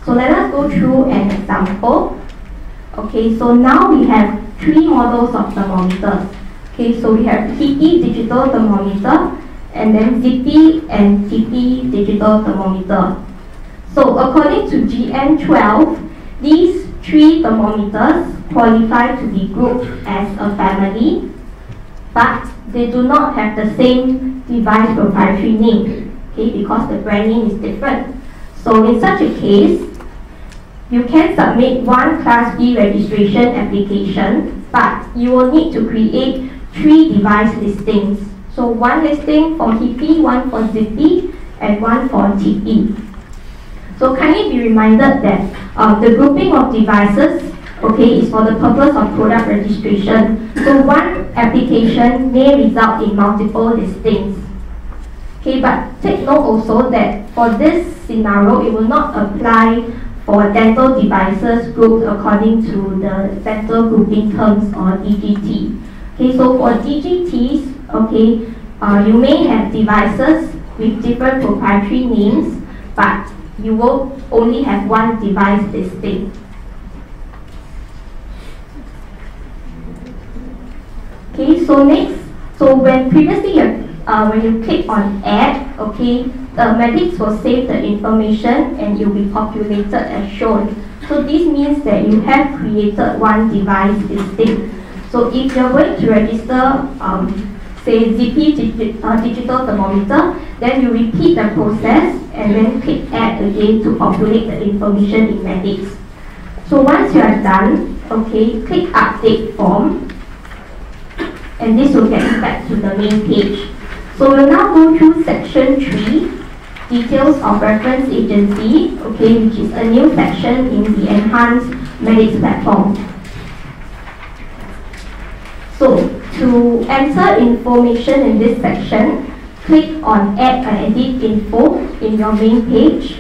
So let us go through an example. Okay, so now we have 3 models of thermometers. Okay, so we have Hippie digital thermometer, and then Zippy and Tippy digital thermometer. So according to GN12, these 3 thermometers qualify to be grouped as a family, but they do not have the same device proprietary name, okay, because the brand name is different. So in such a case, you can submit one Class B registration application, but you will need to create 3 device listings. So one listing for Hippie, one for Zippy, and one for Tippy. So kindly be reminded that the grouping of devices, okay, is for the purpose of product registration. So one application may result in multiple listings. Okay, but take note also that for this scenario, it will not apply for dental devices grouped according to the dental grouping terms or DGT. Okay, so for DGTs, okay, you may have devices with different proprietary names, but you will only have one device listing. Okay, so next, so when previously when you click on add, okay, the Medix will save the information and it will be populated as shown. So this means that you have created one device listing. So if you're going to register, say Zippy digital thermometer, then you repeat the process and then click add again to populate the information in Medix. So once you are done, okay, click update form, and this will get you back to the main page. So we'll now go through section 3, details of reference agency, okay, which is a new section in the enhanced Medix platform. So to enter information in this section, click on add and edit info in your main page,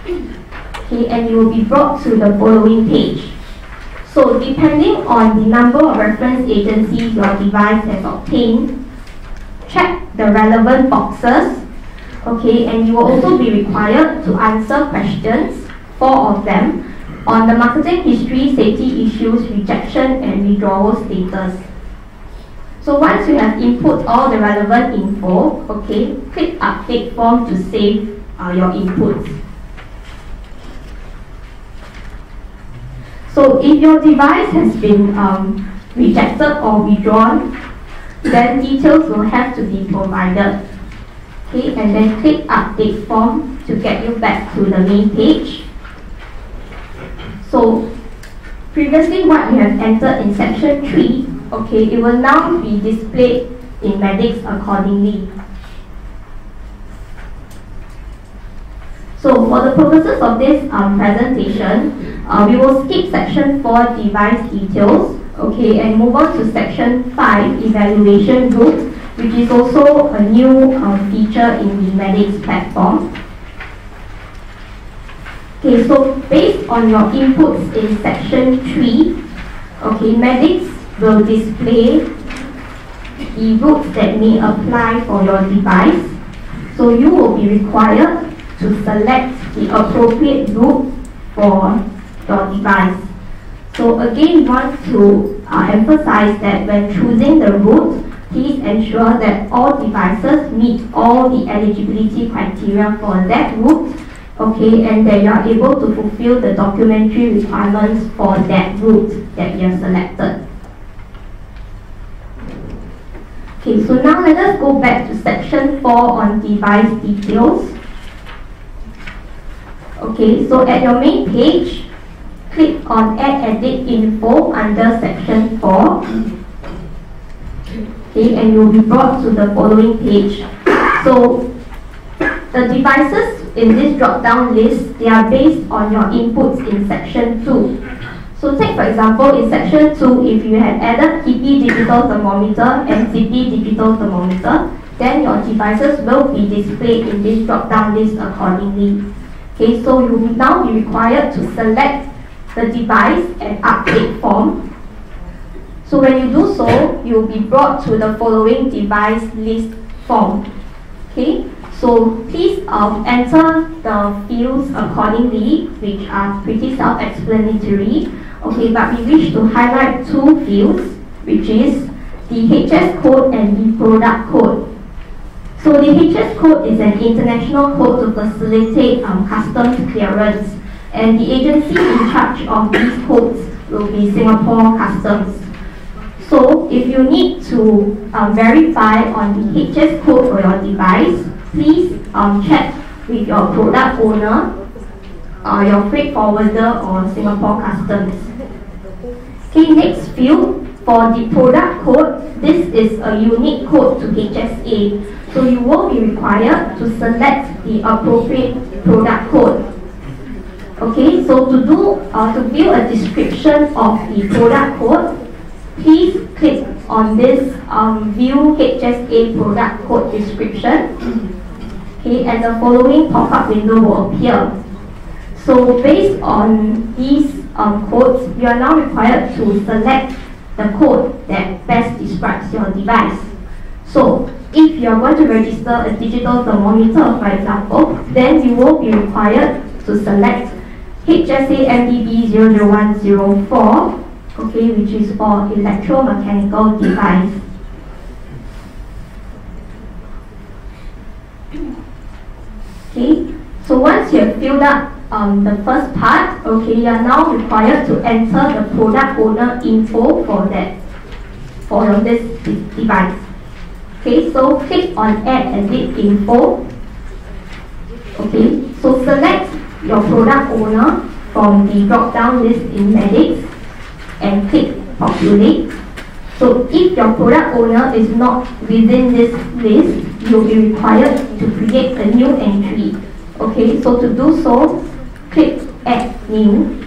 okay, and you will be brought to the following page. So depending on the number of reference agencies your device has obtained, check the relevant boxes, okay, and you will also be required to answer questions, 4 of them, on the marketing history, safety issues, rejection and withdrawal status. So once you have input all the relevant info, okay, click update form to save your inputs. So if your device has been rejected or withdrawn, then details will have to be provided. Okay, and then click update form to get you back to the main page. So previously what you have entered in section 3, okay, it will now be displayed in Medix accordingly. So for the purposes of this presentation, we will skip section 4 device details, okay, and move on to section 5 evaluation group, which is also a new feature in the Medix platform. Okay, so based on your inputs in section 3, okay, Medix will display the routes that may apply for your device. So you will be required to select the appropriate route for your device. So again, we want to emphasize that when choosing the route, please ensure that all devices meet all the eligibility criteria for that route, okay, and that you are able to fulfill the documentary requirements for that route that you have selected. Okay, so now let us go back to section 4 on device details. Okay, so at your main page, click on add edit info under section 4. Okay, and you'll be brought to the following page. So the devices in this drop-down list, they are based on your inputs in section 2. So take for example, in section 2, if you had added Hippie digital thermometer and Zippy digital thermometer, then your devices will be displayed in this drop-down list accordingly. Okay, so you will now be required to select the device and update form. So when you do so, you will be brought to the following device list form. Okay, So please enter the fields accordingly, which are pretty self-explanatory. Okay, but we wish to highlight two fields, which is the HS code and the product code. So the HS code is an international code to facilitate customs clearance, and the agency in charge of these codes will be Singapore Customs. So if you need to verify on the HS code for your device, please check with your product owner, your freight forwarder, or Singapore Customs. Okay, next field, for the product code, this is a unique code to HSA. So you will be required to select the appropriate product code. Okay, so to view a description of the product code, please click on this View HSA Product Code Description. Okay, and the following pop-up window will appear. So based on these codes, you are now required to select the code that best describes your device. So if you are going to register a digital thermometer, for example, then you will be required to select HSA MDB 00104, okay, which is for electromechanical device. Okay, so once you have filled up the first part, okay, you are now required to enter the product owner info for this device. Okay, so click on Add Edit Info. Okay, so select your product owner from the drop-down list in Medics and click Populate. So if your product owner is not within this list, you'll be required to create a new entry. Okay, so to do so, click Add New.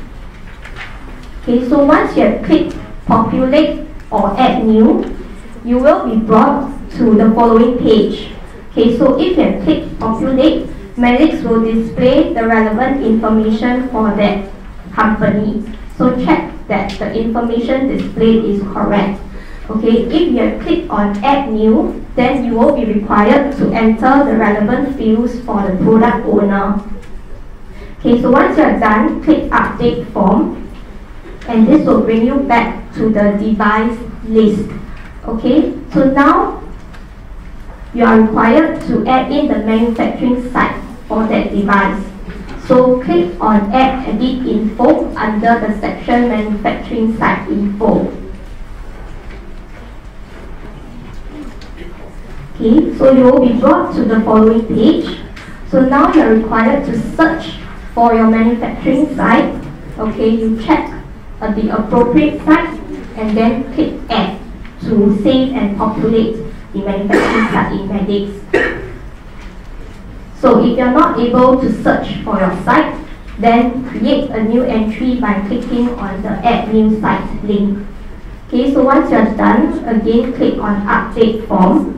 Okay, so once you have clicked Populate or Add New, you will be brought to the following page. Okay, so if you have clicked Populate, Medics will display the relevant information for that company. So check that the information displayed is correct. Okay, if you have clicked on Add New, then you will be required to enter the relevant fields for the product owner. Okay, so once you are done, click Update Form, and this will bring you back to the device list. Okay, so now you are required to add in the manufacturing site for that device. So click on Add Edit Info under the section Manufacturing Site Info. Okay, so you will be brought to the following page. So now you are required to search for your manufacturing site. Okay, you check the appropriate site and then click Add to save and populate the manufacturing site in Medics. So if you are not able to search for your site, then create a new entry by clicking on the Add New Site link. Okay, so once you are done, again click on Update Form.